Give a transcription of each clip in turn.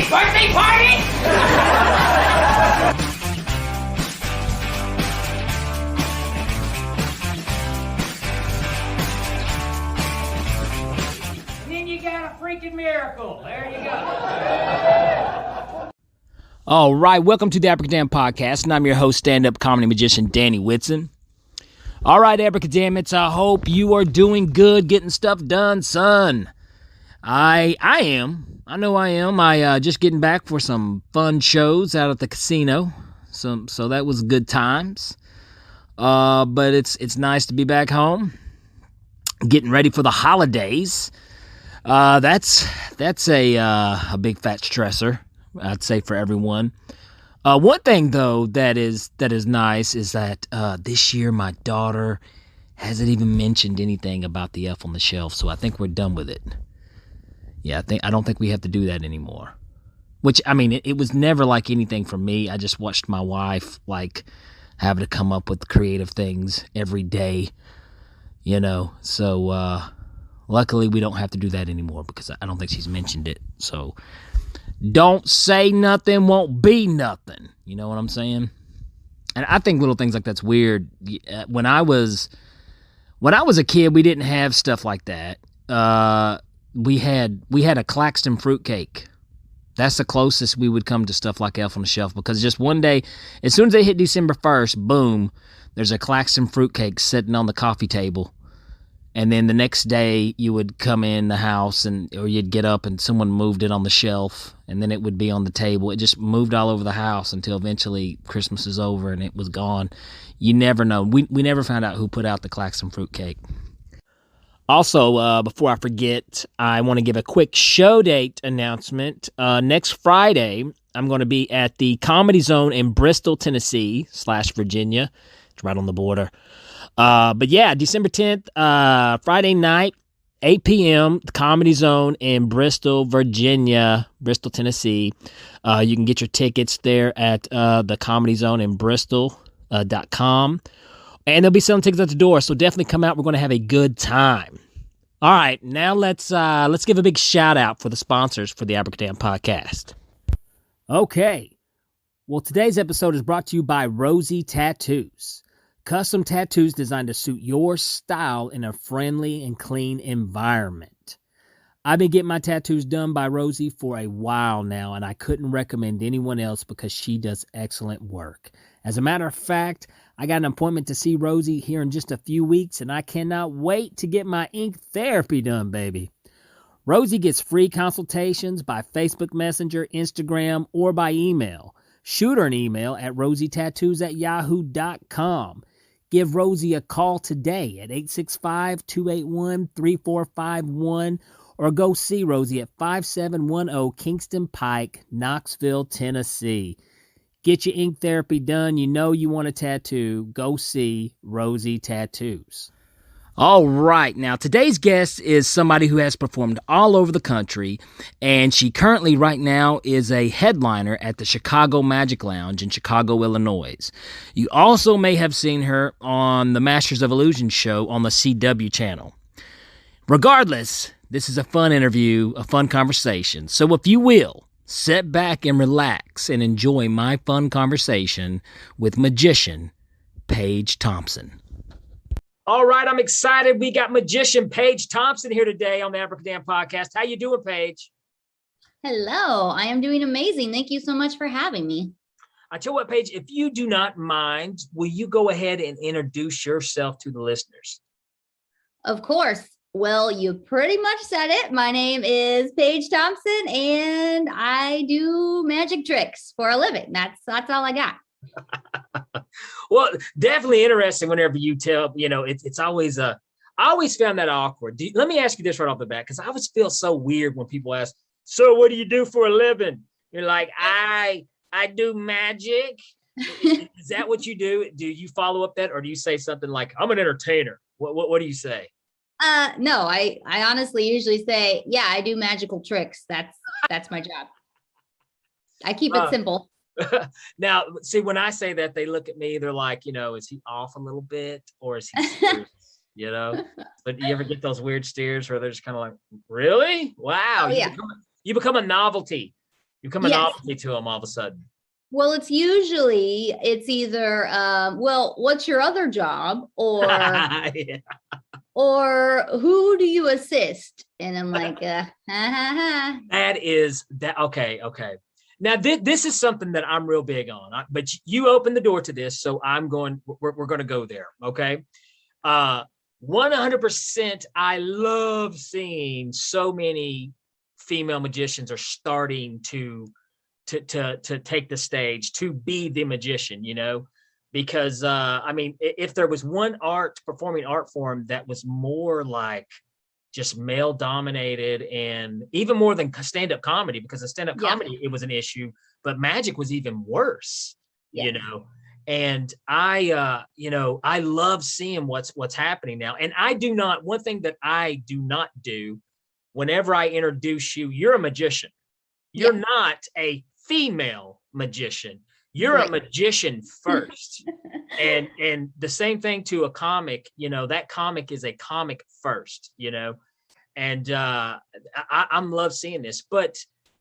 birthday party? And then you got a freaking miracle. There you go. All right, welcome to the Abracadamn podcast, and I'm your host, stand-up comedy magician Danny Whitson. All right, Abracadamn, I hope you are doing good, getting stuff done, son. I am. I know I am. I just getting back for some fun shows out at the casino, so that was good times. But it's nice to be back home, getting ready for the holidays. That's a big fat stressor, I'd say, for everyone. One thing though that is nice is that this year my daughter hasn't even mentioned anything about the Elf on the Shelf, so I think we're done with it. Yeah, I don't think we have to do that anymore. Which, I mean, it was never like anything for me. I just watched my wife like having to come up with creative things every day, you know. So luckily we don't have to do that anymore because I don't think she's mentioned it. So don't say nothing, won't be nothing. You know what I'm saying? And I think little things like that's weird. When I was a kid, we didn't have stuff like that. We had a Claxton fruitcake. That's the closest we would come to stuff like Elf on the Shelf, because just one day, as soon as they hit December 1st, boom, there's a Claxton fruitcake sitting on the coffee table. And then the next day you would come in the house or you'd get up and someone moved it on the shelf, and then it would be on the table. It just moved all over the house until eventually Christmas is over and it was gone. You never know. We never found out who put out the Claxton fruitcake. Also, before I forget, I want to give a quick show date announcement. Next Friday, I'm going to be at the Comedy Zone in Bristol, Tennessee / Virginia. It's right on the border. But yeah, December 10th, Friday night, 8 p.m., the Comedy Zone in Bristol, Virginia, Bristol, Tennessee. You can get your tickets there at the Comedy Zone in Bristol.com. And they'll be selling tickets at the door, so definitely come out. We're going to have a good time. All right, now let's give a big shout out for the sponsors for the Abracadamn podcast. Okay, well, today's episode is brought to you by Rosie Tattoos. Custom tattoos designed to suit your style in a friendly and clean environment. I've been getting my tattoos done by Rosie for a while now, and I couldn't recommend anyone else because she does excellent work. As a matter of fact, I got an appointment to see Rosie here in just a few weeks, and I cannot wait to get my ink therapy done, baby. Rosie gets free consultations by Facebook Messenger, Instagram, or by email. Shoot her an email at rosietattoos@yahoo.com. Give Rosie a call today at 865-281-3451, or go see Rosie at 5710 Kingston Pike, Knoxville, Tennessee. Get your ink therapy done. You know you want a tattoo. Go see Rosie Tattoos. All right. Now, today's guest is somebody who has performed all over the country, and she currently right now is a headliner at the Chicago Magic Lounge in Chicago, Illinois. You also may have seen her on the Masters of Illusion show on the CW channel. Regardless, this is a fun interview, a fun conversation. So if you will, sit back and relax and enjoy my fun conversation with magician Paige Thompson. All right, I'm excited. We got magician Paige Thompson here today on the Abracadamn podcast. How you doing, Paige? Hello, I am doing amazing. Thank you so much for having me. I tell you what, Paige, if you do not mind, will you go ahead and introduce yourself to the listeners? Of course. Well, you pretty much said it. My name is Paige Thompson, and I do magic tricks for a living. That's all I got. Well, definitely interesting whenever you tell, it's always, I always found that awkward. Let me ask you this right off the bat, because I always feel so weird when people ask, so what do you do for a living? You're like, I do magic. Is that what you do? Do you follow up that, or do you say something like, I'm an entertainer? What do you say? No, I honestly usually say, yeah, I do magical tricks. That's my job. I keep it simple. Now, see, when I say that, they look at me, they're like, is he off a little bit, or is he serious? But you ever get those weird stares where they're just kind of like, really? Wow. Oh, yeah. You become a novelty. You become a novelty to them all of a sudden. Well, it's either, well, what's your other job? Or, Yeah. or who do you assist? And I'm like, Okay. Now this is something that I'm real big on, but you opened the door to this, so we're going to go there. Okay. 100%. I love seeing so many female magicians are starting to take the stage, to be the magician, because I mean, if there was one performing art form that was more like just male dominated, and even more than stand-up comedy, because in stand-up comedy, it was an issue, but magic was even worse, and I love seeing what's happening now. And one thing that I do not do whenever I introduce you, you're a magician. You're not a female magician. You're a magician first. and the same thing to a comic, that comic is a comic first, and I'm love seeing this, but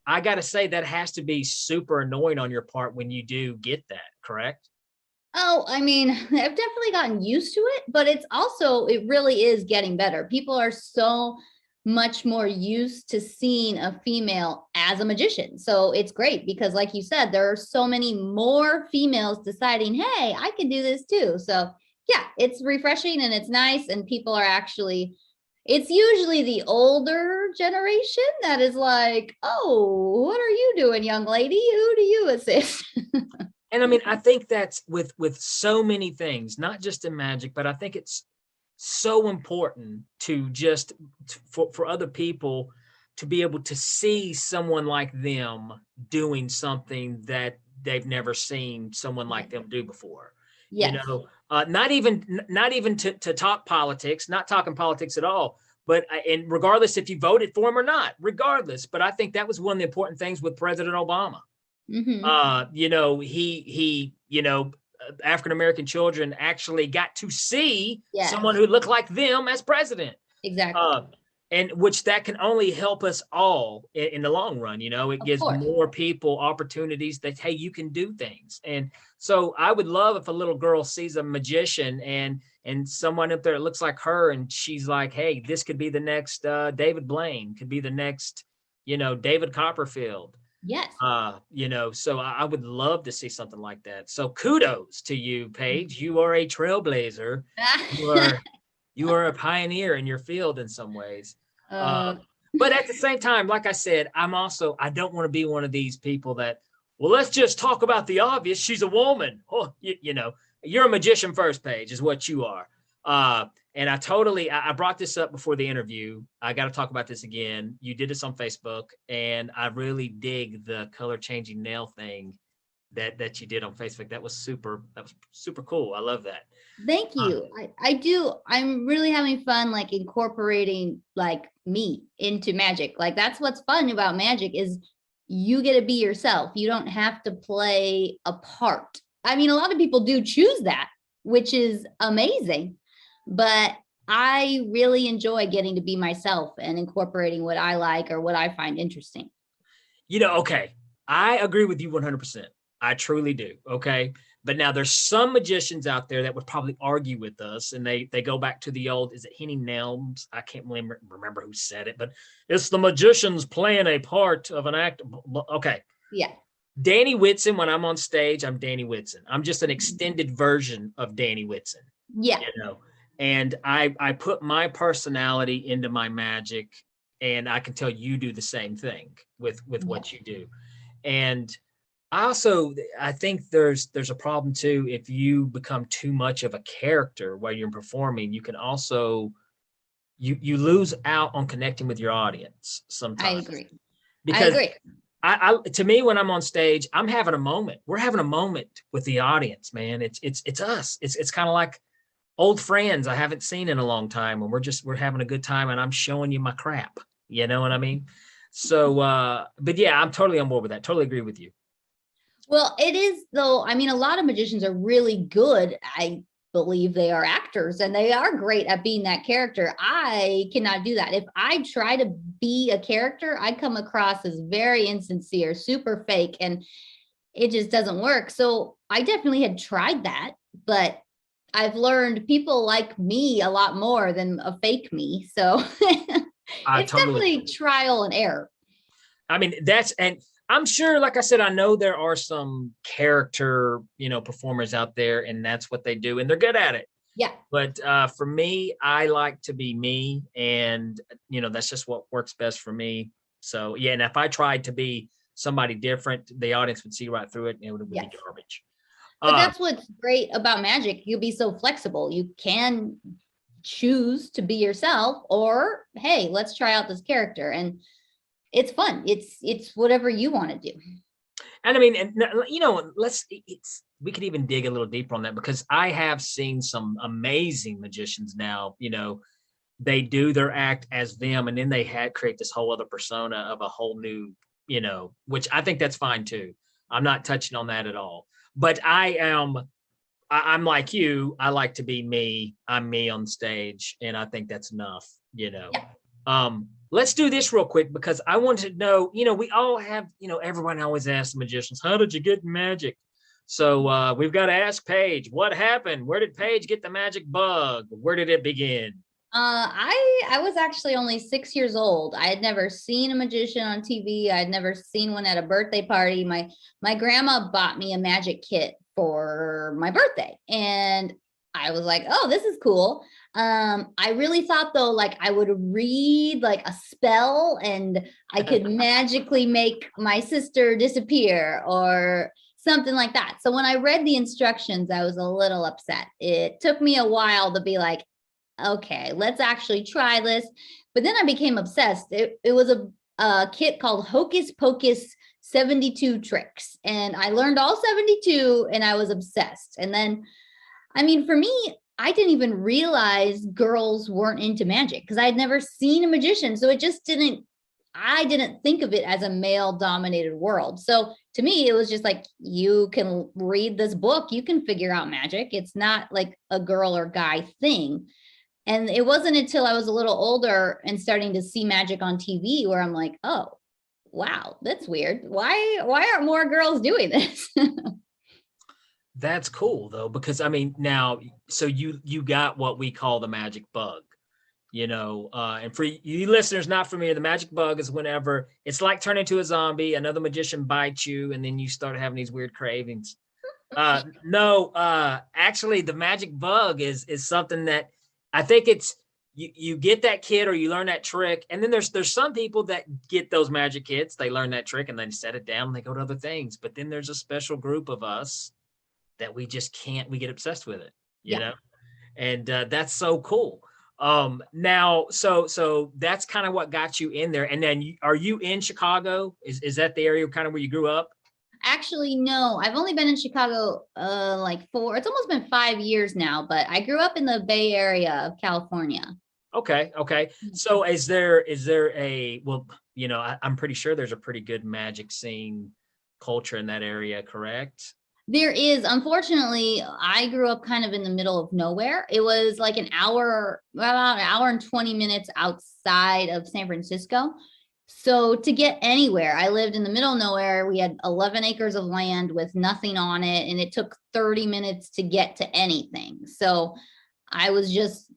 I got to say that has to be super annoying on your part when you do get that, correct? Oh, I mean, I've definitely gotten used to it, but it really is getting better. People are so much more used to seeing a female as a magician. So it's great because, like you said, there are so many more females deciding, hey, I can do this too. So yeah, it's refreshing and it's nice. And people are it's usually the older generation that is like, oh, what are you doing, young lady? Who do you assist? And I mean, I think that's with so many things, not just in magic, but I think it's so important to for other people to be able to see someone like them doing something that they've never seen someone like them do before. Yes. Not even to talk politics, not talking politics at all, but and regardless if you voted for him or not, regardless. But I think that was one of the important things with President Obama. Mm-hmm. He African-American children actually got to see someone who looked like them as president. Exactly. And which that can only help us all in the long run. It gives more people opportunities that, hey, you can do things. And so I would love if a little girl sees a magician and someone up there that looks like her, and she's like, hey, this could be the next David Blaine, could be the next, David Copperfield. Yes. So I would love to see something like that. So kudos to you, Paige. You are a trailblazer. You are a pioneer in your field in some ways. But at the same time, like I said, I don't want to be one of these people that, well, let's just talk about the obvious. She's a woman. Oh, you're a magician first, Paige, is what you are. And I brought this up before the interview. I got to talk about this again. You did this on Facebook, and I really dig the color changing nail thing that you did on Facebook. That was super cool. I love that. Thank you. I do. I'm really having fun, like incorporating like me into magic. Like that's what's fun about magic is you get to be yourself. You don't have to play a part. I mean, a lot of people do choose that, which is amazing. But I really enjoy getting to be myself and incorporating what I like or what I find interesting. Okay. I agree with you 100%. I truly do. Okay. But now there's some magicians out there that would probably argue with us, and they go back to the old, is it Henny Nelms? I can't remember who said it, but it's the magicians playing a part of an act. Okay. Yeah. Danny Whitson, when I'm on stage, I'm Danny Whitson. I'm just an extended version of Danny Whitson. Yeah. And I put my personality into my magic, and I can tell you do the same thing with what you do. And I think there's a problem too. If you become too much of a character while you're performing, you can also, you lose out on connecting with your audience sometimes. I agree. Because to me, when I'm on stage, I'm having a moment. We're having a moment with the audience, man. It's us. It's kind of like old friends I haven't seen in a long time, and we're having a good time, and I'm showing you my crap. You know what I mean? So, but yeah, I'm totally on board with that. Totally agree with you. Well, it is though. I mean, a lot of magicians are really good. believe they are actors and they are great at being that character. I cannot do that. If I try to be a character, I come across as very insincere, super fake, and it just doesn't work. So I definitely had tried that, but I've learned people like me a lot more than a fake me. So it's definitely trial and error. I mean, and I'm sure, like I said, I know there are some character, performers out there, and that's what they do, and they're good at it. Yeah. But for me, I like to be me, and that's just what works best for me. So yeah, and if I tried to be somebody different, the audience would see right through it, and it would be garbage. But that's what's great about magic. You'll be so flexible. You can choose to be yourself, or hey, let's try out this character, and it's fun. It's whatever you want to do. And I mean, we could even dig a little deeper on that, because I have seen some amazing magicians now, they do their act as them, and then they create this whole other persona of a whole new, which I think that's fine too. I'm not touching on that at all. But I'm like you. I like to be me. I'm me on stage, and I think that's enough, Yeah. Let's do this real quick, because I wanted to know, we all have, everyone always asks the magicians, how did you get magic? So we've got to ask Paige, what happened? Where did Paige get the magic bug? Where did it begin? I was actually only 6 years old. I had never seen a magician on TV. I had never seen one at a birthday party. My grandma bought me a magic kit for my birthday, and I was like, oh, this is cool. I really thought though, like I would read like a spell and I could magically make my sister disappear or something like that. So when I read the instructions, I was a little upset. It took me a while to be like, okay, let's actually try this. But then I became obsessed. It was a kit called Hocus Pocus 72 Tricks. And I learned all 72 and I was obsessed. And then, I mean, for me, I didn't even realize girls weren't into magic because I had never seen a magician. So I didn't think of it as a male dominated world. So to me, it was just like, you can read this book, you can figure out magic. It's not like a girl or guy thing. And it wasn't until I was a little older and starting to see magic on TV where I'm like, oh, wow, that's weird. Why aren't more girls doing this? That's cool though, because I mean, now, so you got what we call the magic bug, and for you listeners not familiar, the magic bug is whenever it's like turning into a zombie, another magician bites you, and then you start having these weird cravings. Actually, the magic bug is something that I think it's you get that kid or you learn that trick, and then there's some people that get those magic kits, they learn that trick and then set it down and they go to other things. But then there's a special group of us that we just can't, we get obsessed with it, you know? And that's so cool. Now, so that's kind of what got you in there. And then are you in Chicago? Is that the area kind of where you grew up? Actually, no, I've only been in Chicago it's almost been 5 years now, but I grew up in the Bay Area of California. Okay. So is there I'm pretty sure there's a pretty good magic scene culture in that area, correct? There is. Unfortunately, I grew up kind of in the middle of nowhere. It was like about an hour and 20 minutes outside of San Francisco. So to get anywhere, I lived in the middle of nowhere. We had 11 acres of land with nothing on it, and it took 30 minutes to get to anything. So I was just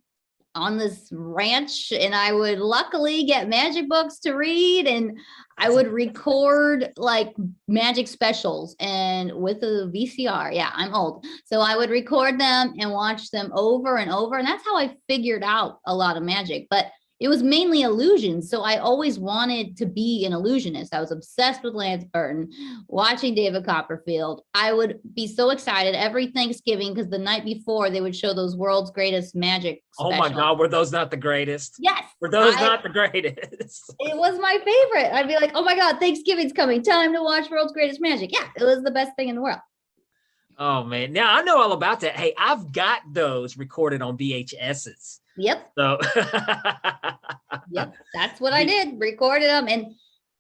on this ranch, and I would luckily get magic books to read, and I would record like magic specials and with a VCR. Yeah, I'm old. So I would record them and watch them over and over. And that's how I figured out a lot of magic. But it was mainly illusions. So I always wanted to be an illusionist. I was obsessed with Lance Burton, watching David Copperfield. I would be so excited every Thanksgiving because the night before they would show those world's greatest magic specials. Oh my God, were those not the greatest? Yes. Were those not the greatest? It was my favorite. I'd be like, oh my God, Thanksgiving's coming. Time to watch World's Greatest Magic. Yeah, it was the best thing in the world. Oh man, now I know all about that. Hey, I've got those recorded on VHSs. Yep. So yep, that's what I did. Recorded them, and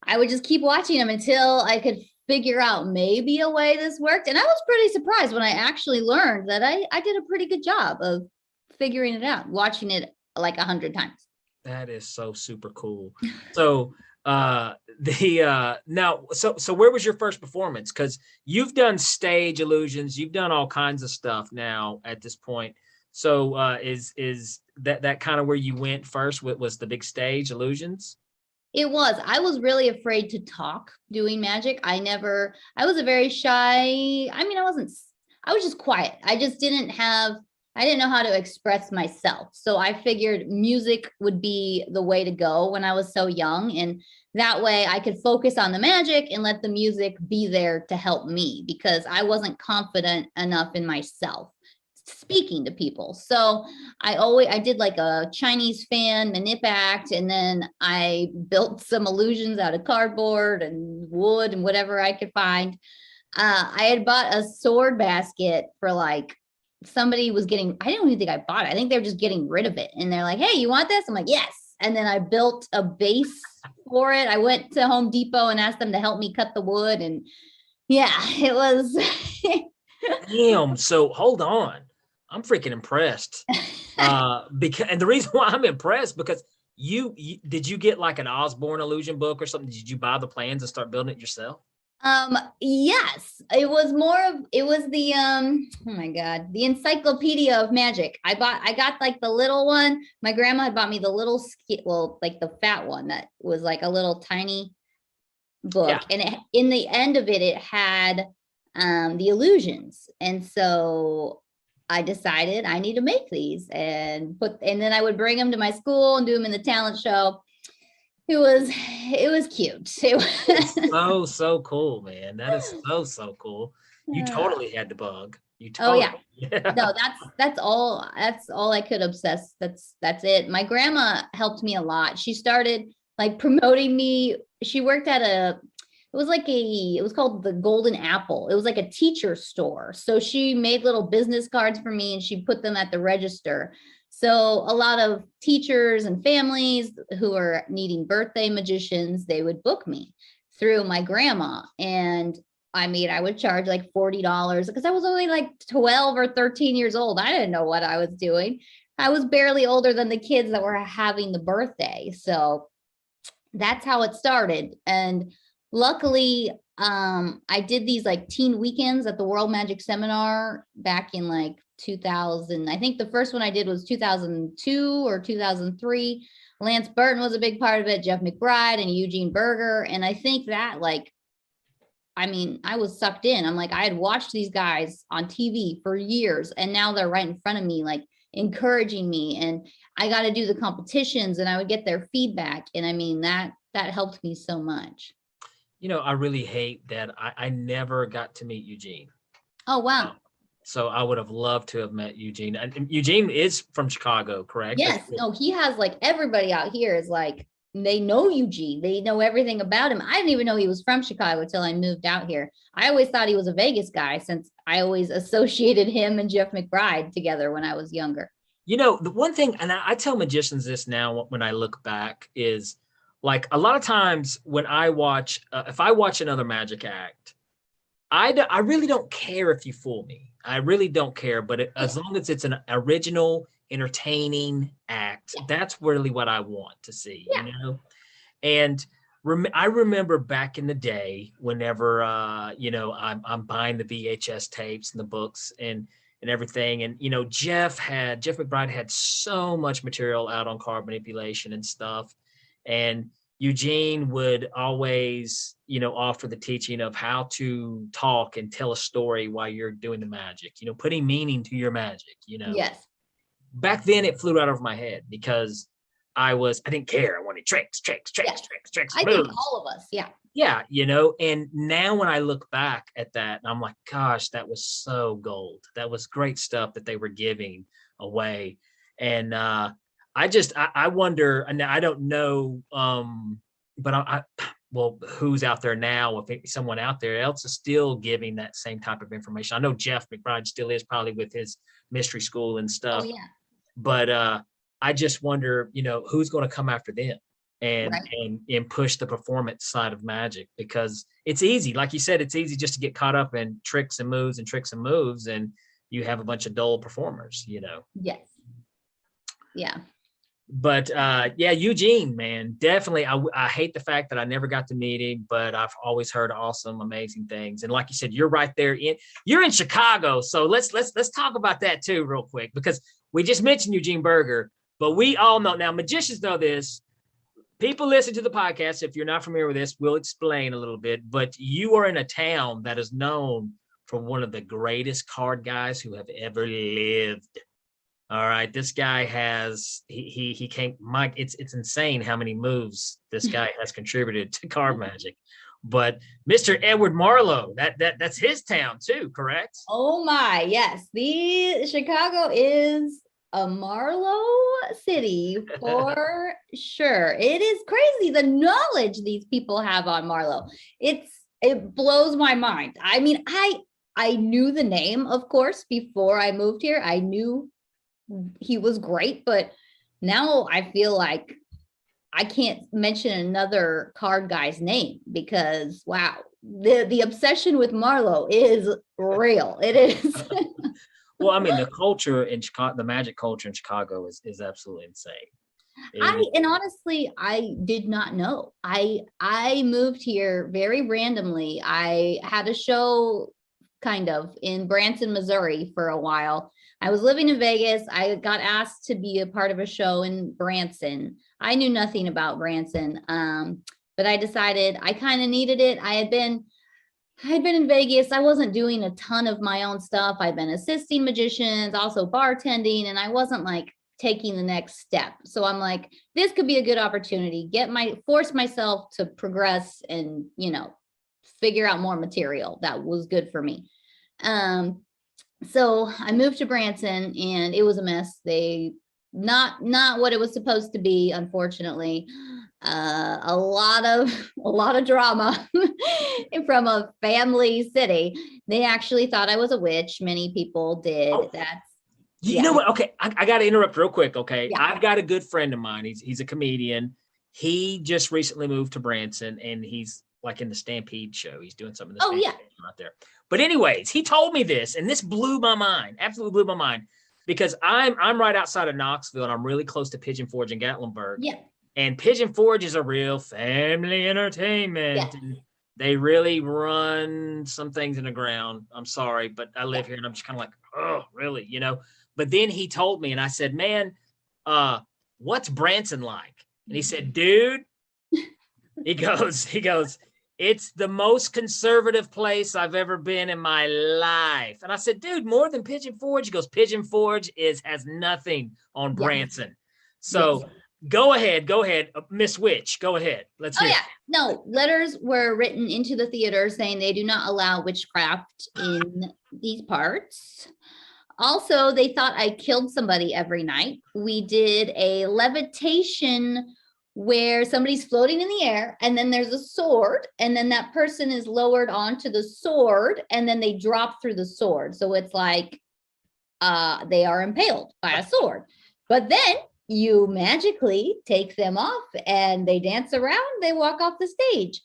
I would just keep watching them until I could figure out maybe a way this worked. And I was pretty surprised when I actually learned that I did a pretty good job of figuring it out, watching it like 100 times. That is so super cool. So now so where was your first performance? Because you've done stage illusions, you've done all kinds of stuff now at this point. So is that kind of where you went first? Was the big stage illusions? It was. I was really afraid to talk doing magic. I was a very shy. I mean, I was just quiet. I didn't know how to express myself. So I figured music would be the way to go when I was so young. And that way I could focus on the magic and let the music be there to help me, because I wasn't confident enough in myself speaking to people. So I did like a Chinese fan manip act, and then I built some illusions out of cardboard and wood and whatever I could find. I had bought a sword basket for like, somebody was getting, I didn't even think I bought it. I think they were just getting rid of it. And they're like, hey, you want this? I'm like, yes. And then I built a base for it. I went to Home Depot and asked them to help me cut the wood. And yeah, it was. Damn. So hold on. I'm freaking impressed. And the reason why I'm impressed, because did you get like an Osborne illusion book or something? Did you buy the plans and start building it yourself? Yes, it was the oh my God, the Encyclopedia of Magic. I got like the little one. My grandma had bought me the little like the fat one that was like a little tiny book. Yeah. And in the end of it had the illusions. And so I decided I need to make these and then I would bring them to my school and do them in the talent show. It was cute. It was so cool, man. That is so cool. You totally had the bug. You totally, oh yeah. No, that's all I could obsess. That's it. My grandma helped me a lot. She started like promoting me. She worked at it was called the Golden Apple. It was like a teacher store. So she made little business cards for me and she put them at the register. So a lot of teachers and families who are needing birthday magicians, they would book me through my grandma. And I mean, I would charge like $40 because I was only like 12 or 13 years old. I didn't know what I was doing. I was barely older than the kids that were having the birthday. So that's how it started. And luckily, I did these like teen weekends at the World Magic Seminar back in like 2000. I think the first one I did was 2002 or 2003. Lance Burton was a big part of it, Jeff McBride and Eugene Berger. And I think that I was sucked in. I'm like, I had watched these guys on TV for years and now they're right in front of me, like encouraging me. And I got to do the competitions and I would get their feedback. And I mean, that helped me so much. You know, I really hate that I never got to meet Eugene. Oh, wow. So I would have loved to have met Eugene. And Eugene is from Chicago, correct? Yes. No, he has like everybody out here is like, they know Eugene. They know everything about him. I didn't even know he was from Chicago until I moved out here. I always thought he was a Vegas guy since I always associated him and Jeff McBride together when I was younger. You know, the one thing, and I tell magicians this now when I look back, is like a lot of times when I watch, if I watch another magic act, I really don't care if you fool me. I really don't care. But as long as it's an original, entertaining act, that's really what I want to see, you know? And I remember back in the day, whenever, I'm buying the VHS tapes and the books and everything. And, you know, Jeff McBride had so much material out on card manipulation and stuff. And Eugene would always, offer the teaching of how to talk and tell a story while you're doing the magic, putting meaning to your magic, Yes. Back then it flew right over my head because I didn't care. I wanted tricks. I think all of us. Yeah. Yeah. And now when I look back at that, I'm like, gosh, that was so gold. That was great stuff that they were giving away. And, I wonder, and I don't know, but who's out there now? If someone out there else is still giving that same type of information. I know Jeff McBride still is, probably with his mystery school and stuff. Oh, yeah. But I just wonder, who's going to come after them? and Right. and push the performance side of magic, because it's easy. Like you said, it's easy just to get caught up in tricks and moves, and you have a bunch of dull performers, Yes. Yeah. But yeah, Eugene, man, definitely. I hate the fact that I never got to meet him, but I've always heard awesome, amazing things. And like you said, you're right there you're in Chicago. So let's talk about that too, real quick, because we just mentioned Eugene Berger, but we all know now, magicians know this. People listen to the podcast. If you're not familiar with this, we'll explain a little bit, but you are in a town that is known for one of the greatest card guys who have ever lived. All right, this guy has he came. Mike, it's insane how many moves this guy has contributed to card magic. But Mr. Edward Marlowe, that's his town too, correct? Oh my, yes. The Chicago is a Marlowe city for sure. It is crazy the knowledge these people have on Marlowe. It blows my mind. I mean, I knew the name, of course, before I moved here. I knew he was great, but now I feel like I can't mention another card guy's name because wow, the obsession with Marlowe is real. It is. Well, I mean, the culture in Chicago, the magic culture in Chicago is absolutely insane. And honestly, I did not know. I moved here very randomly. I had a show kind of in Branson, Missouri for a while. I was living in Vegas. I got asked to be a part of a show in Branson. I knew nothing about Branson, but I decided I kind of needed it. I had been in Vegas. I wasn't doing a ton of my own stuff. I'd been assisting magicians, also bartending, and I wasn't like taking the next step. So I'm like, this could be a good opportunity. Force myself to progress and, figure out more material that was good for me. So I moved to Branson and it was a mess. Not what it was supposed to be, unfortunately. A lot of drama from a family city. They actually thought I was a witch. Many people did. Oh, you know what? Okay, I got to interrupt real quick. Okay, Yeah. I've got a good friend of mine. He's a comedian. He just recently moved to Branson, and he's like in the Stampede show. He's doing some of the Stampede out there. But anyways, he told me this, and this blew my mind. Absolutely blew my mind, because I'm right outside of Knoxville, and I'm really close to Pigeon Forge and Gatlinburg. Yeah. And Pigeon Forge is a real family entertainment. Yeah. And they really run some things in the ground. I'm sorry, but I live here, and I'm just kind of like, oh, really, But then he told me, and I said, man, what's Branson like? And he said, dude, he goes, it's the most conservative place I've ever been in my life. And I said, dude, more than Pigeon Forge? He goes, Pigeon Forge has nothing on Branson. So go ahead, Miss Witch, go ahead. Let's hear it. No, letters were written into the theater saying they do not allow witchcraft in these parts. Also, they thought I killed somebody every night. We did a levitation where somebody's floating in the air and then there's a sword and then that person is lowered onto the sword and then they drop through the sword. So it's like they are impaled by a sword. But then you magically take them off and they dance around, they walk off the stage.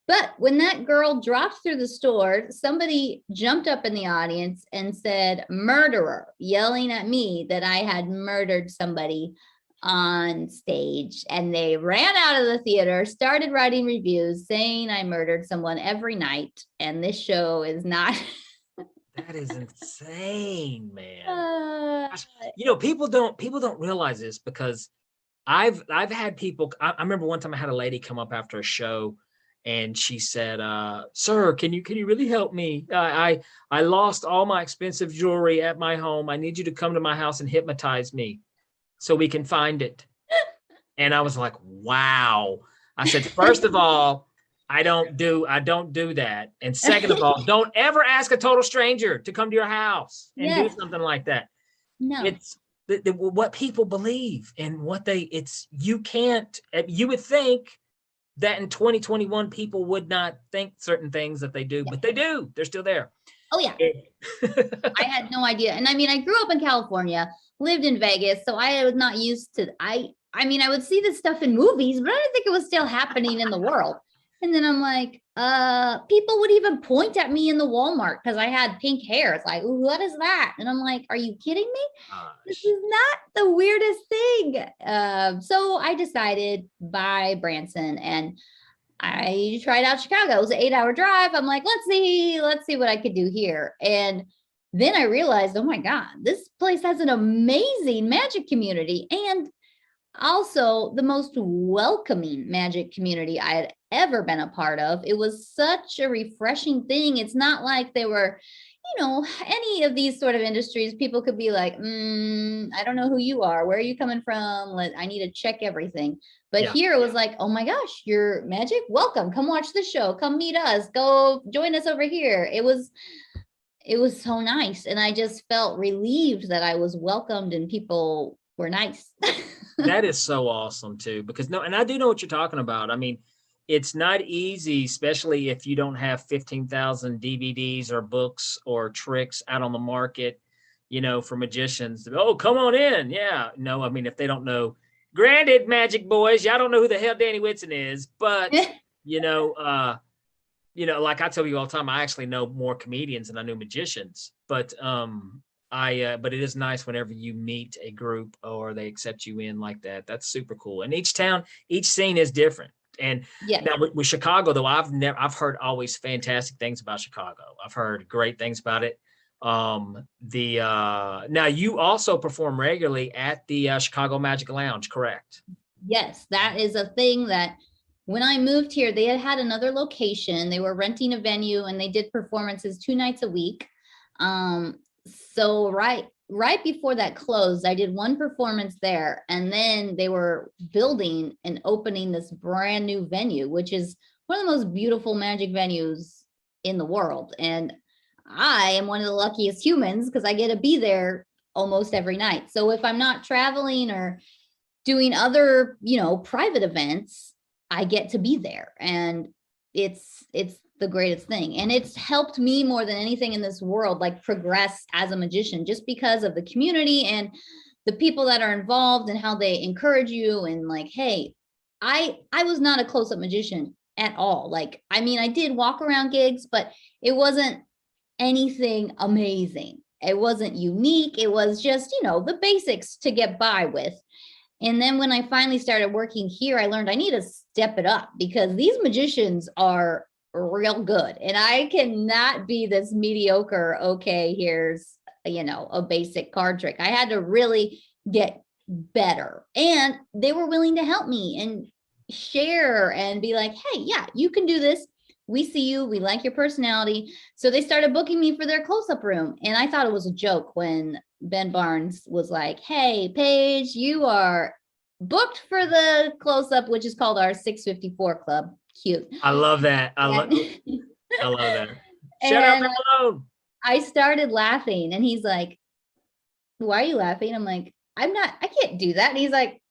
But when that girl dropped through the sword, somebody jumped up in the audience and said, murderer, yelling at me that I had murdered somebody on stage. And they ran out of the theater, started writing reviews saying I murdered someone every night. And this show is not. That is insane, man. People don't realize this, because I've had people. I remember one time I had a lady come up after a show, and she said, "Sir, can you really help me? I lost all my expensive jewelry at my home. I need you to come to my house and hypnotize me, so we can find it." And I was like, "Wow!" I said, first of all, I don't do that. And second of all, don't ever ask a total stranger to come to your house and do something like that. No. It's what people believe and you would think that in 2021, people would not think certain things that they do, but they do. They're still there. Oh, yeah. I had no idea. And I mean, I grew up in California, lived in Vegas, so I was not used to, I I mean, I would see this stuff in movies, but I didn't think it was still happening in the world. And then I'm like, people would even point at me in the Walmart because I had pink hair. It's like, what is that? And I'm like, are you kidding me? This is not the weirdest thing. So I decided by Branson, and I tried out Chicago. It was an 8-hour drive. I'm like, let's see what I could do here. And then I realized, oh my God, this place has an amazing magic community, and also the most welcoming magic community I had ever been a part of. It was such a refreshing thing. It's not like they were, any of these sort of industries, people could be like, I don't know who you are. Where are you coming from? I need to check everything. But here it was like, oh my gosh, you're magic. Welcome. Come watch the show. Come meet us. Go join us over here. It was so nice. And I just felt relieved that I was welcomed and people were nice. That is so awesome too, because and I do know what you're talking about. I mean, it's not easy, especially if you don't have 15,000 DVDs or books or tricks out on the market, for magicians. Oh, come on in. Yeah. No, I mean, if they don't know, granted, magic boys, y'all don't know who the hell Danny Whitson is, but like I tell you all the time, I actually know more comedians than I know magicians, but but it is nice whenever you meet a group or they accept you in like that. That's super cool. And each scene is different. And now with Chicago, though, I've heard always fantastic things about Chicago. I've heard great things about it. Now you also perform regularly at the Chicago Magic Lounge, correct? Yes, that is a thing that when I moved here, they had another location. They were renting a venue and they did performances 2 nights a week. So right before that closed, I did 1 performance there, and then they were building and opening this brand new venue, which is one of the most beautiful magic venues in the world. And I am one of the luckiest humans because I get to be there almost every night. So if I'm not traveling or doing other, private events, I get to be there, and it's the greatest thing. And it's helped me more than anything in this world, like progress as a magician, just because of the community and the people that are involved and how they encourage you. And like, hey, I was not a close-up magician at all. Like, I mean, I did walk around gigs, but it wasn't anything amazing. It wasn't unique. It was just, the basics to get by with. And then when I finally started working here, I learned I need to step it up because these magicians are real good. And I cannot be this mediocre, okay, here's, a basic card trick. I had to really get better. And they were willing to help me and share and be like, hey, yeah, you can do this. We see you. We like your personality. So they started booking me for their close-up room. And I thought it was a joke when Ben Barnes was like, hey, Paige, you are booked for the close-up, which is called our 654 Club. Cute. I love that. I love that. Shut up and alone. I started laughing and he's like, why are you laughing? I'm like, I can't do that. And he's like,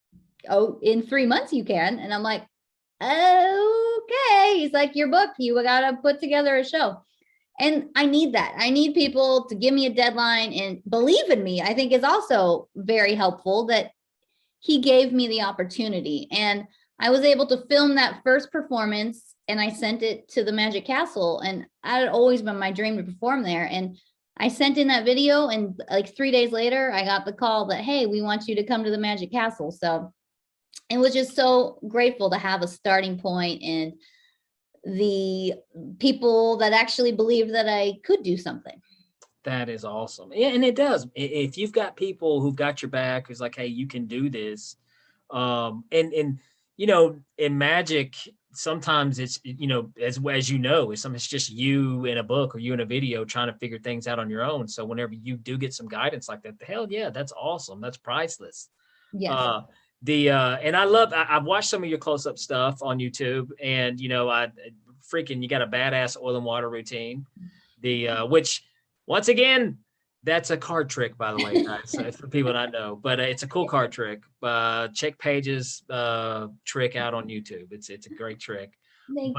oh, in 3 months you can. And I'm like, okay. He's like, you're booked. You gotta put together a show. And I need that. I need people to give me a deadline and believe in me. I think is also very helpful that he gave me the opportunity. And I was able to film that first performance and I sent it to the Magic Castle, and it had always been my dream to perform there. And I sent in that video, and like 3 days later, I got the call that, hey, we want you to come to the Magic Castle. So it was just so grateful to have a starting point and the people that actually believed that I could do something. That is awesome. Yeah, and it does. If you've got people who've got your back, who's like, hey, you can do this. And in magic, sometimes it's, as it's just you in a book or you in a video trying to figure things out on your own. So whenever you do get some guidance like that, the hell yeah, that's awesome. That's priceless. Yes. And I've watched some of your close-up stuff on YouTube, and you got a badass oil and water routine. Which once again, that's a card trick, by the way, guys, for people not know, but it's a cool card trick. Check Paige's trick out on YouTube. It's a great trick. Thank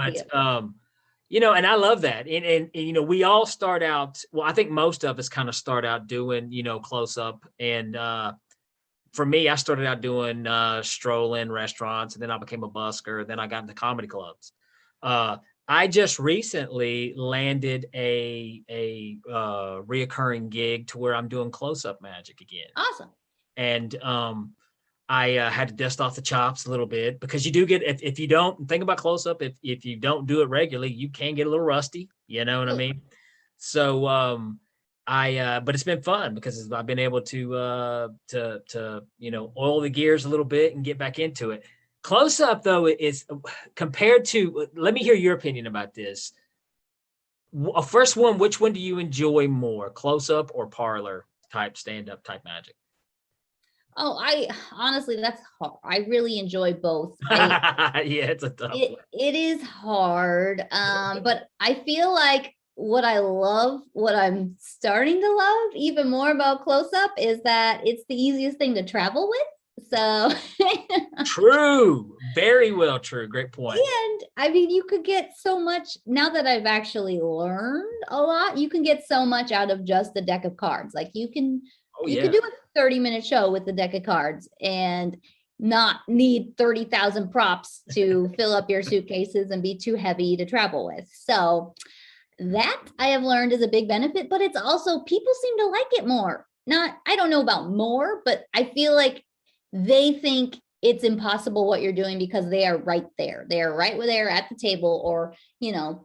you. And I love that. And we all start out, well, I think most of us kind of start out doing, close up, and for me, I started out doing strolling restaurants, and then I became a busker. Then I got into comedy clubs. I just recently landed a reoccurring gig to where I'm doing close-up magic again. Awesome. And I had to dust off the chops a little bit, because you do get, if you don't think about close-up, if you don't do it regularly, you can get a little rusty. You know what I mean? So but it's been fun, because I've been able to oil the gears a little bit and get back into it. Close up, though, is compared to, let me hear your opinion about this. First one, which one do you enjoy more, close up or parlor type, stand up type magic? Oh, I honestly, that's hard. I really enjoy both. Yeah, it's a tough one. It is hard. But I feel like what I'm starting to love even more about close up is that it's the easiest thing to travel with. So True. Very well true. Great point. And I mean, you could get so much, now that I've actually learned a lot, you can get so much out of just the deck of cards. Like you can do a 30-minute show with the deck of cards and not need 30,000 props to fill up your suitcases and be too heavy to travel with. So that I have learned is a big benefit, but it's also, people seem to like it more. I don't know about more, but I feel like they think it's impossible what you're doing because they are right there. They are right where they are at the table, or,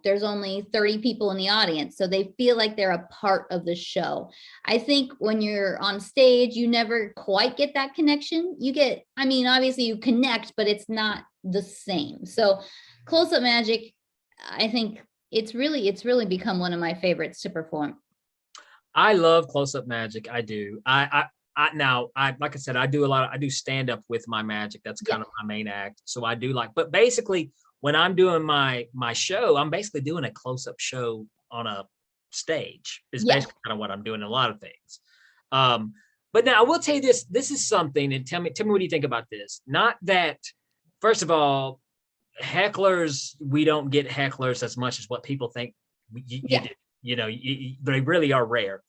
there's only 30 people in the audience. So they feel like they're a part of the show. I think when you're on stage, you never quite get that connection. Obviously you connect, but it's not the same. So close-up magic, I think it's really become one of my favorites to perform. I love close-up magic. I do. Like I said, I do stand up with my magic. That's kind of my main act. So I do but basically when I'm doing my show, I'm basically doing a close-up show on a stage is basically kind of what I'm doing in a lot of things. But now I will tell you this is something, and tell me what do you think about this? Not that, first of all, hecklers, we don't get hecklers as much as what people think you do. They really are rare.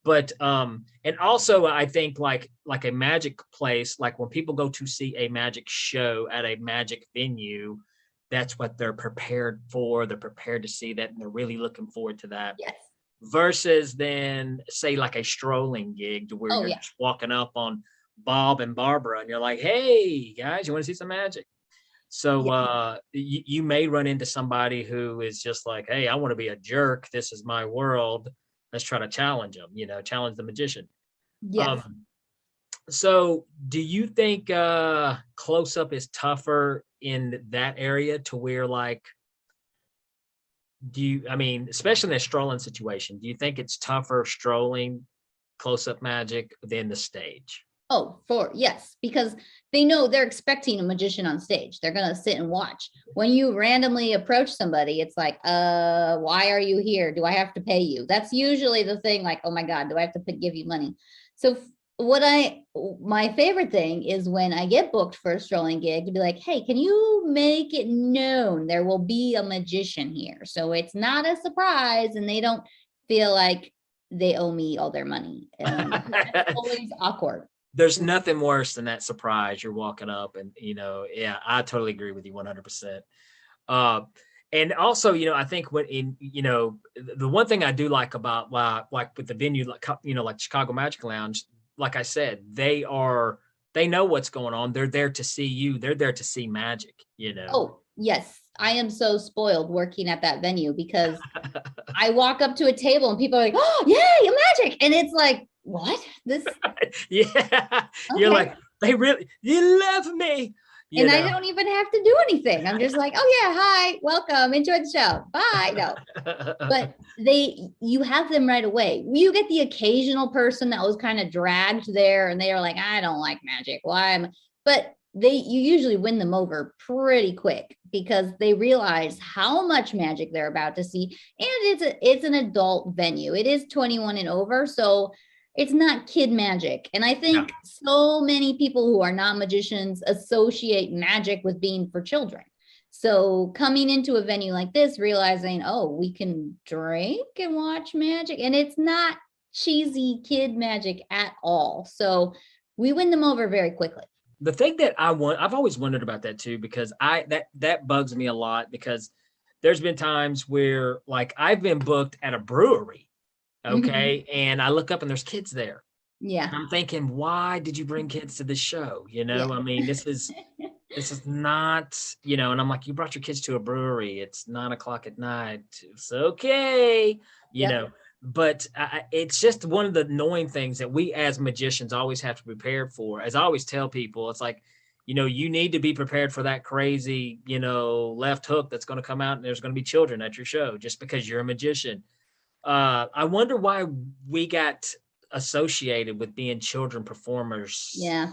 But and also I think like a magic place, like when people go to see a magic show at a magic venue, that's what they're prepared for. They're prepared to see that, and they're really looking forward to that. Yes. Versus then say like a strolling gig to where you're just walking up on Bob and Barbara and you're like, hey guys, you want to see some magic? So you may run into somebody who is just like, hey, I want to be a jerk. This is my world. Let's try to challenge them, challenge the magician. Yes. So do you think close up is tougher in that area to where especially in a strolling situation, do you think it's tougher strolling close up magic than the stage? Oh, yes, because they know they're expecting a magician on stage. They're going to sit and watch. When you randomly approach somebody, it's like, why are you here? Do I have to pay you? That's usually the thing, like, oh my God, do I have to give you money? So my favorite thing is when I get booked for a strolling gig to be like, hey, can you make it known there will be a magician here? So it's not a surprise and they don't feel like they owe me all their money. It's always awkward. There's nothing worse than that surprise. You're walking up and, I totally agree with you 100%. And also, I think the one thing I do like about like with the venue, like Chicago Magic Lounge, like I said, they know what's going on. They're there to see you. They're there to see magic, Oh, yes. I am so spoiled working at that venue because I walk up to a table and people are like, oh, yay, magic. And it's like, what? This? Yeah. Okay. You're like, you love me. And I don't even have to do anything. I'm just like, oh yeah, hi, welcome, enjoy the show, bye. No, but you have them right away. You get the occasional person that was kind of dragged there and they are like, I don't like magic. But you usually win them over pretty quick because they realize how much magic they're about to see. And it's an adult venue. It is 21 and over. So it's not kid magic. And I think so many people who are not magicians associate magic with being for children. So coming into a venue like this, realizing, oh, we can drink and watch magic, and it's not cheesy kid magic at all. So We win them over very quickly. The thing that I've always wondered about that too, because that bugs me a lot, because there's been times where like I've been booked at a brewery, okay, and I look up and there's kids there. Yeah. I'm thinking, why did you bring kids to this show? You know, Yeah. I mean, this is not, you know, and I'm like, you brought your kids to a brewery. It's 9:00 at night. It's okay, you know. But it's just one of the annoying things that we as magicians always have to be prepared for. As I always tell people, it's like, you know, you need to be prepared for that crazy, you know, left hook that's going to come out and there's going to be children at your show just because you're a magician. I wonder why we got associated with being children performers. Yeah,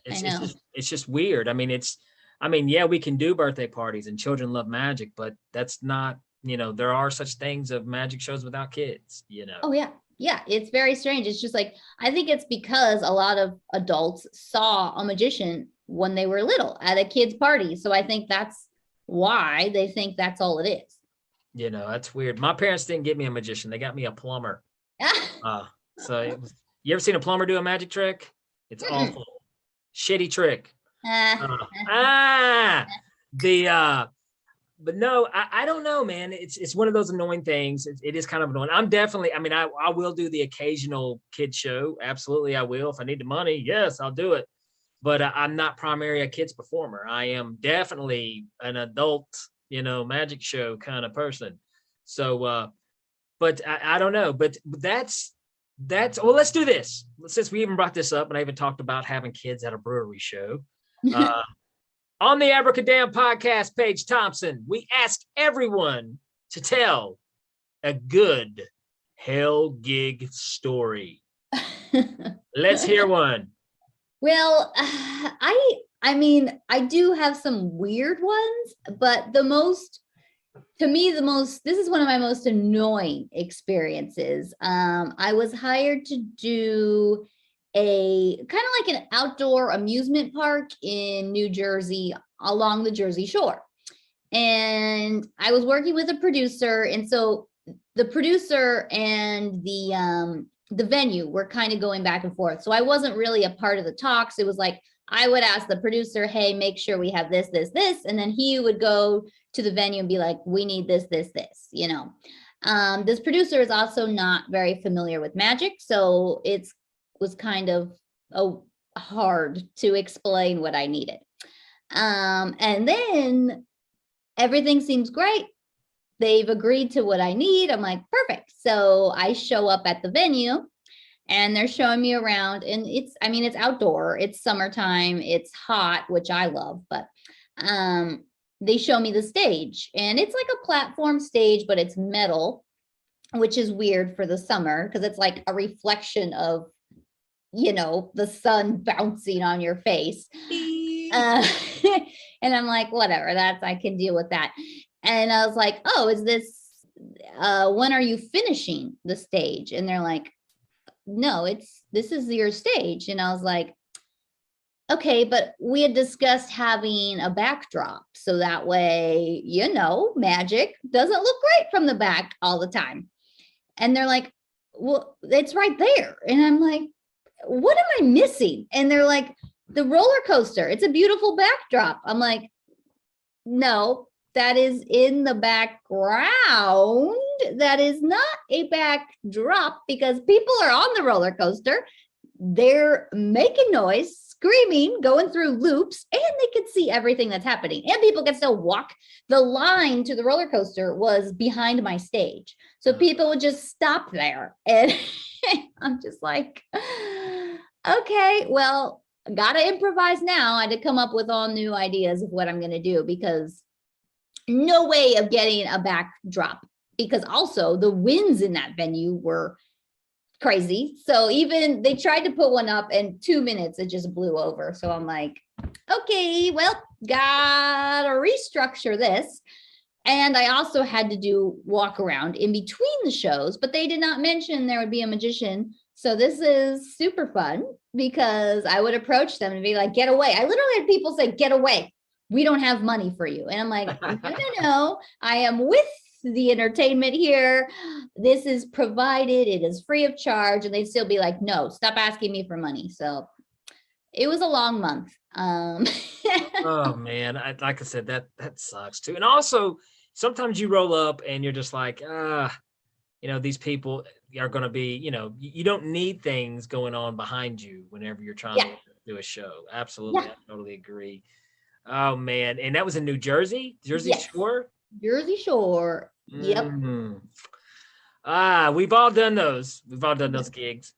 I know. It's just weird. I mean, yeah, we can do birthday parties and children love magic, but that's not, you know, there are such things of magic shows without kids, you know. Oh yeah. Yeah. It's very strange. It's just like, I think it's because a lot of adults saw a magician when they were little at a kid's party. So I think that's why they think that's all it is. You know, that's weird. My parents didn't get me a magician. They got me a plumber. So it was, you ever seen a plumber do a magic trick? It's awful. Shitty trick. But no, I don't know, man. It's one of those annoying things. It is kind of annoying. I'm definitely, I mean, I will do the occasional kid show. Absolutely, I will. If I need the money, yes, I'll do it. But I'm not primarily a kids performer. I am definitely an adult, you know, magic show kind of person. So, but I don't know. But that's, well, let's do this. Since we even brought this up and I even talked about having kids at a brewery show. On the Abracadamn podcast, Paige Thompson, we ask everyone to tell a good hell gig story. Let's hear one. Well, I mean, I do have some weird ones, but this is one of my most annoying experiences. I was hired to do a kind of like an outdoor amusement park in New Jersey along the Jersey Shore. And I was working with a producer. And so the producer and the venue were kind of going back and forth. So I wasn't really a part of the talks. It was like, I would ask the producer, hey, make sure we have this, this, this. And then he would go to the venue and be like, we need this, this, this, you know. This producer is also not very familiar with magic. So was kind of hard to explain what I needed. And then everything seems great. They've agreed to what I need. I'm like, perfect. So I show up at the venue and they're showing me around, and it's outdoor, it's summertime, it's hot, which I love, but they show me the stage, and it's like a platform stage, but it's metal, which is weird for the summer because it's like a reflection of, you know, the sun bouncing on your face. And I'm like, whatever, I can deal with that. And I was like, oh, is this, when are you finishing the stage? And they're like, no, this is your stage. And I was like, okay, but we had discussed having a backdrop. So that way, you know, magic doesn't look great from the back all the time. And they're like, well, it's right there. And I'm like, what am I missing? And they're like, the roller coaster, it's a beautiful backdrop. I'm like, no, that is in the background. That is not a backdrop, because people are on the roller coaster. They're making noise, screaming, going through loops, and they can see everything that's happening. And people can still walk. The line to the roller coaster was behind my stage. So people would just stop there. And I'm just like, okay, well, gotta improvise now. I had to come up with all new ideas of what I'm going to do, because no way of getting a backdrop, because also the winds in that venue were crazy. So even they tried to put one up in 2 minutes, it just blew over. So I'm like, okay, well, gotta restructure this. And I also had to do walk around in between the shows, but they did not mention there would be a magician. So this is super fun, because I would approach them and be like, get away. I literally had people say, get away. We don't have money for you. And I'm like, no, I am with the entertainment here. This is provided. It is free of charge. And they'd still be like, no, stop asking me for money. So It was a long month. Oh man, like I said, that sucks too. And also, sometimes you roll up and you're just like, these people are going to be, you don't need things going on behind you whenever you're trying to do a show. Absolutely, I totally agree. Oh man, and that was in New Jersey, Jersey Shore. Jersey Shore. Yep. We've all done those. We've all done those gigs.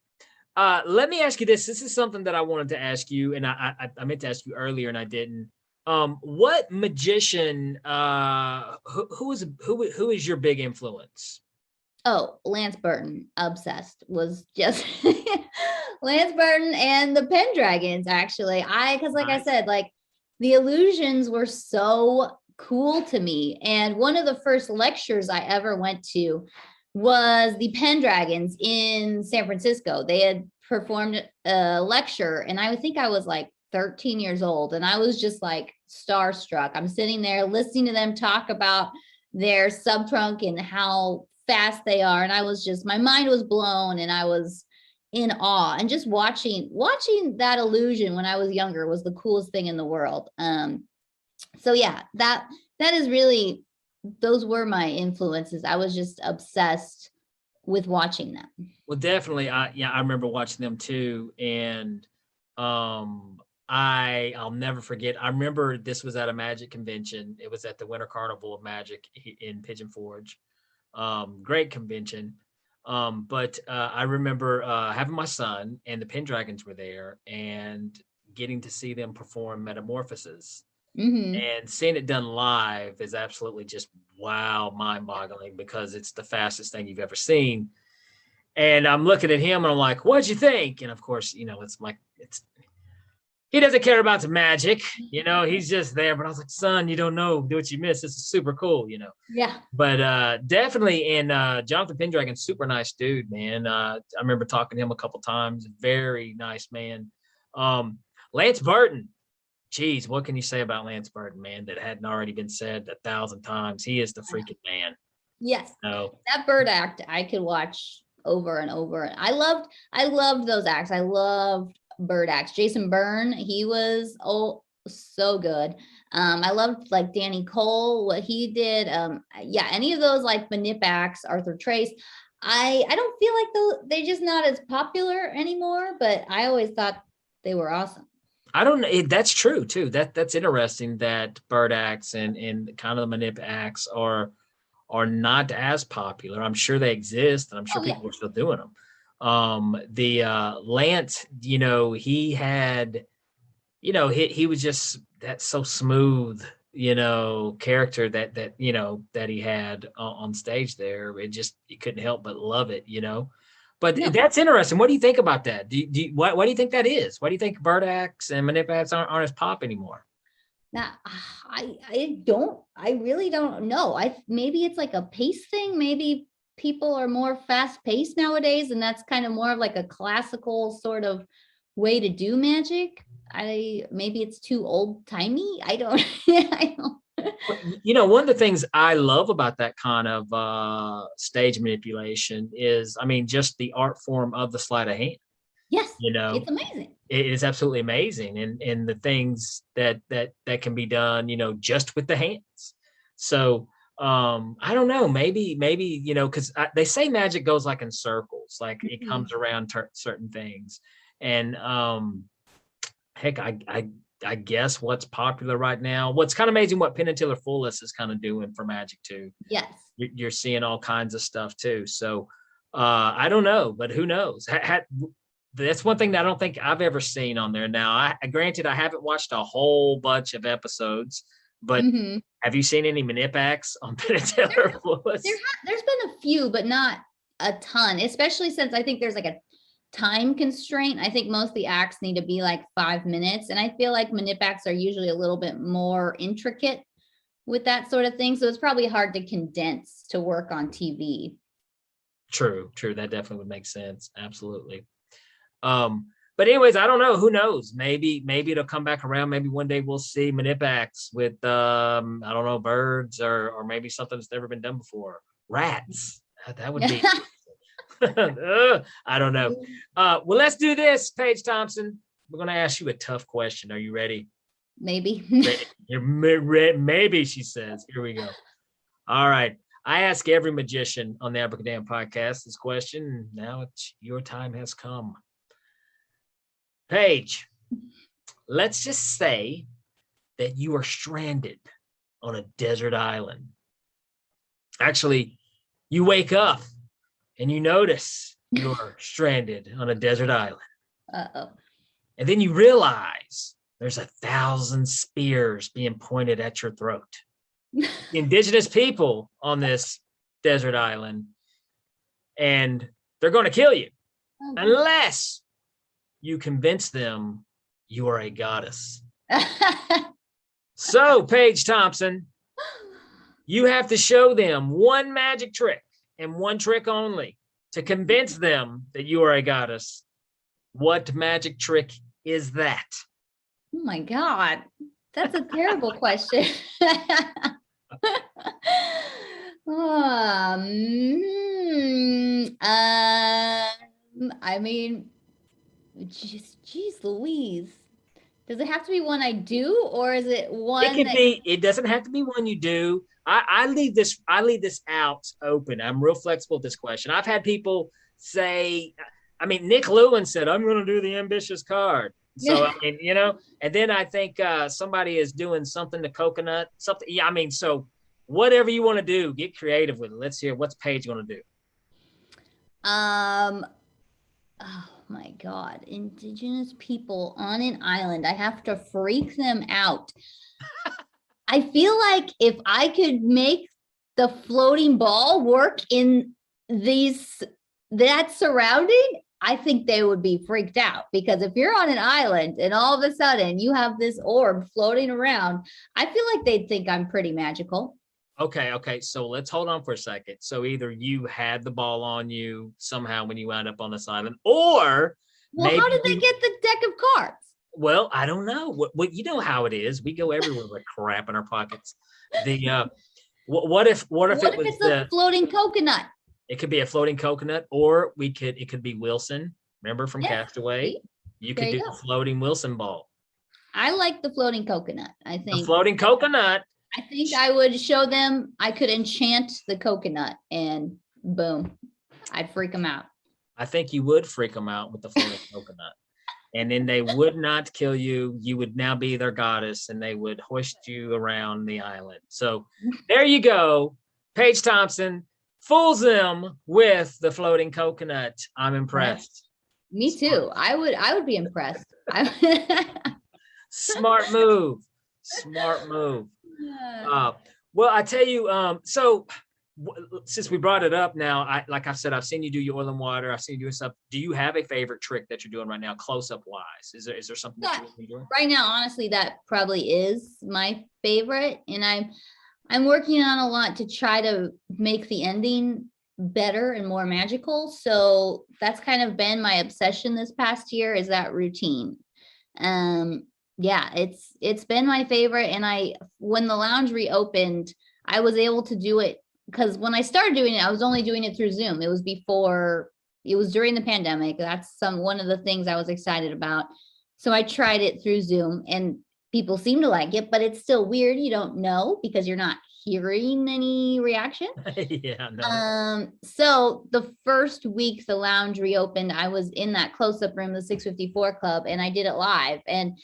Let me ask you this. This is something that I wanted to ask you, and I meant to ask you earlier, and I didn't. What magician? Who is your big influence? Oh, Lance Burton, obsessed. Was just Lance Burton and the Pendragons. Actually, because like I said, like the illusions were so cool to me, and one of the first lectures I ever went to was the Pendragons in San Francisco. They had performed a lecture, and I think I was like 13 years old, and I was just like starstruck. I'm sitting there listening to them talk about their sub trunk and how fast they are, and I was just, my mind was blown, and I was in awe. And just watching that illusion when I was younger was the coolest thing in the world. So yeah, that is really, those were my influences. I was just obsessed with watching them. Well, definitely. I remember watching them too. And I'll never forget. I remember this was at a magic convention. It was at the Winter Carnival of Magic in Pigeon Forge. Great convention. But I remember having my son, and the Pendragons were there, and getting to see them perform Metamorphoses. And seeing it done live is absolutely just wow, mind-boggling, because it's the fastest thing you've ever seen. And I'm looking at him and I'm like, what'd you think? And of course, he doesn't care about the magic, he's just there. But I was like, son, you don't know what you missed. This is super cool, Yeah. But definitely, and Jonathan Pendragon's super nice dude, man. I remember talking to him a couple times. Very nice man. Lance Burton. Geez, what can you say about Lance Burton, man, that hadn't already been said 1,000 times? He is the freaking man. Yes. That bird act I could watch over and over. I loved those acts. I loved bird acts. Jason Byrne, he was so good. I loved like Danny Cole, what he did. Any of those like Manip acts, Arthur Trace. I don't feel like they're just not as popular anymore, but I always thought they were awesome. I don't know. That's true too. That's interesting that bird acts and kind of the Manip acts are not as popular. I'm sure they exist, and I'm sure people are still doing them. The Lance, he had, he was just that so smooth, character that he had on stage there. You couldn't help but love it, But that's interesting. What do you think about that? Why do you think that is? Why do you think bird acts and Manip acts aren't as pop anymore? Now, I really don't know. Maybe it's like a pace thing. Maybe people are more fast paced nowadays, and that's kind of more of like a classical sort of way to do magic. Maybe it's too old timey. I don't. One of the things I love about that kind of stage manipulation is, just the art form of the sleight of hand. Yes, it's amazing. It is absolutely amazing, and the things that can be done, just with the hands. So I don't know, maybe because they say magic goes like in circles, like it comes around certain things, and heck, I guess what's popular right now, what's kind of amazing, what Penn and Teller Fullis is kind of doing for magic too. Yes, you're seeing all kinds of stuff too. So I don't know, but who knows? That's one thing that I don't think I've ever seen on there. Now, granted, I haven't watched a whole bunch of episodes, but have you seen any Manip acts on Penn and Teller Fullis? There's been a few, but not a ton, especially since I think there's like a time constraint. I think most of the acts need to be like 5 minutes, and I feel like Manip acts are usually a little bit more intricate with that sort of thing, so it's probably hard to condense to work on TV. True, that definitely would make sense. Absolutely. But anyways, I don't know, who knows, maybe it'll come back around. Maybe one day we'll see Manip acts with I don't know, birds, or maybe something that's never been done before, rats. That would be I don't know. Well, let's do this, Paige Thompson. we're going to ask you a tough question. Are you ready? Maybe. Maybe, she says. Here we go. All right. I ask every magician on the Abracadamn podcast this question. Now your time has come. Paige, let's just say that you are stranded on a desert island. Actually, you wake up and you notice you're stranded on a desert island. Uh-oh. And then you realize there's 1,000 spears being pointed at your throat. Indigenous people on this desert island, and they're going to kill you unless you convince them you are a goddess. So, Paige Thompson, you have to show them one magic trick and one trick only to convince them that you are a goddess. What magic trick is that? Oh my God, that's a terrible question. I mean, geez Louise. Does it have to be one I do, or is it one? It can be. It doesn't have to be one you do. I leave this out open. I'm real flexible with this question. I've had people say, I mean, Nick Lewin said, I'm going to do the ambitious card. So, I mean, you know, and then I think somebody is doing something to coconut, something. Yeah, I mean, so whatever you want to do, get creative with it. Let's hear what's Paige going to do. Oh my God. Indigenous people on an island. I have to freak them out. I feel like if I could make the floating ball work in that surrounding, I think they would be freaked out, because if you're on an island and all of a sudden you have this orb floating around, I feel like they'd think I'm pretty magical. Okay. So let's hold on for a second. So either you had the ball on you somehow when you wound up on this island, or how did they get the deck of cards? Well, I don't know. What you know how it is. We go everywhere with crap in our pockets. What if it was it's a floating coconut? It could be a floating coconut, or it could be Wilson. Remember from Castaway? You could do the floating Wilson ball. I like the floating coconut. I think the floating coconut. I think I would show them I could enchant the coconut, and boom, I'd freak them out. I think you would freak them out with the floating coconut. And then they would not kill you. You would now be their goddess, and they would hoist you around the island. So there you go. Paige Thompson fools them with the floating coconut. I'm impressed. Me too. I would be impressed. Smart move. Well, I tell you, so since we brought it up now, like I said, I've seen you do your oil and water. I've seen you do stuff. Do you have a favorite trick that you're doing right now, close-up wise? Is there something that you're really doing? Right now, honestly, that probably is my favorite. And I'm working on a lot to try to make the ending better and more magical. So that's kind of been my obsession this past year, is that routine. Yeah, it's been my favorite. And when the lounge reopened, I was able to do it, because when I started doing it, I was only doing it through Zoom. It was during the pandemic. That's one of the things I was excited about. So I tried it through Zoom, and people seem to like it, but it's still weird. You don't know, because you're not hearing any reaction. Yeah. No. So the first week the lounge reopened, I was in that close-up room, the 654 Club, and I did it live. And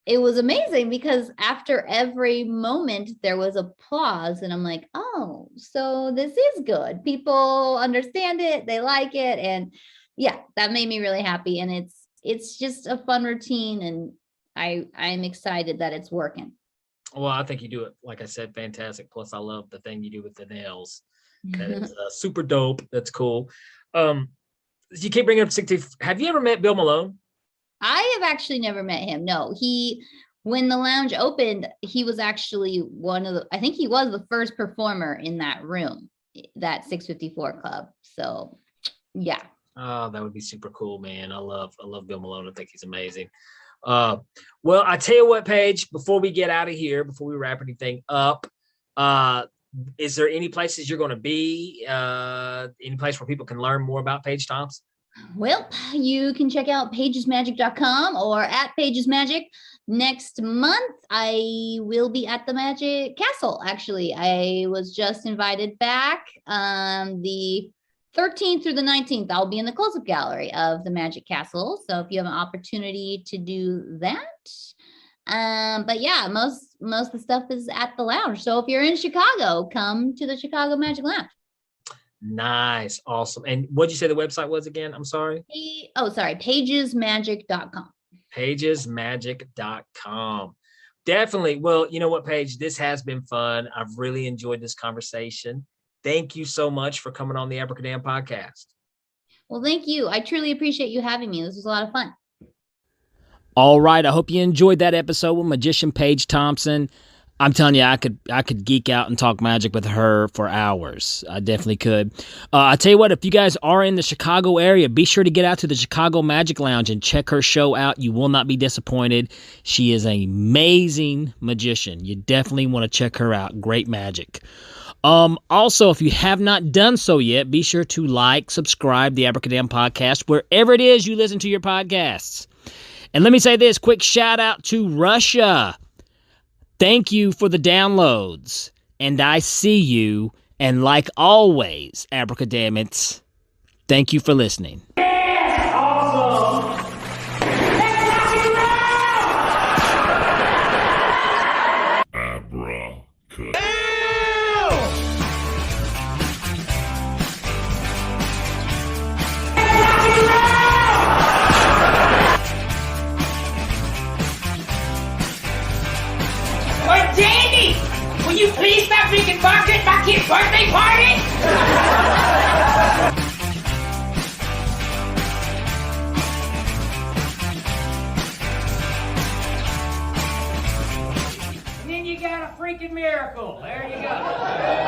it was amazing, because after every moment there was applause, and I'm like, oh, so this is good. People understand it. They like it. And yeah, that made me really happy. And it's just a fun routine, and I'm excited that it's working. Well, I think you do it, like I said, fantastic. Plus, I love the thing you do with the nails. That is super dope. That's cool. You keep bringing up 60. Have you ever met Bill Malone? I have actually never met him. No, when the lounge opened, he was actually I think he was the first performer in that room, that 654 Club. So yeah. Oh, that would be super cool, man. I love Bill Malone. I think he's amazing. Well, I tell you what, Paige, before we get out of here, before we wrap anything up, is there any places you're going to be? Any place where people can learn more about Paige Thompson? Well, you can check out pagesmagic.com or at pagesmagic. Next month, I will be at the Magic Castle. Actually, I was just invited back. The 13th through the 19th, I'll be in the close-up gallery of the Magic Castle. So if you have an opportunity to do that. But yeah, most of the stuff is at the lounge. So if you're in Chicago, come to the Chicago Magic Lounge. Nice. Awesome. And what'd you say the website was again? I'm sorry. Pagesmagic.com. Pagesmagic.com. Definitely. Well, you know what, Paige? This has been fun. I've really enjoyed this conversation. Thank you so much for coming on the Abracadamn podcast. Well, thank you. I truly appreciate you having me. This was a lot of fun. All right. I hope you enjoyed that episode with Magician Paige Thompson. I'm telling you, I could geek out and talk magic with her for hours. I definitely could. I tell you what, if you guys are in the Chicago area, be sure to get out to the Chicago Magic Lounge and check her show out. You will not be disappointed. She is an amazing magician. You definitely want to check her out. Great magic. Also, if you have not done so yet, be sure to like, subscribe the Abracadamn podcast wherever it is you listen to your podcasts. And let me say this, quick shout out to Russia. Thank you for the downloads, and I see you, and like always, Abracadammits, thank you for listening. Yes! Awesome! Let's rock it around! Abracadabra. Danny! Will you please stop drinking vodka at my kid's birthday party? And then you got a freaking miracle. There you go.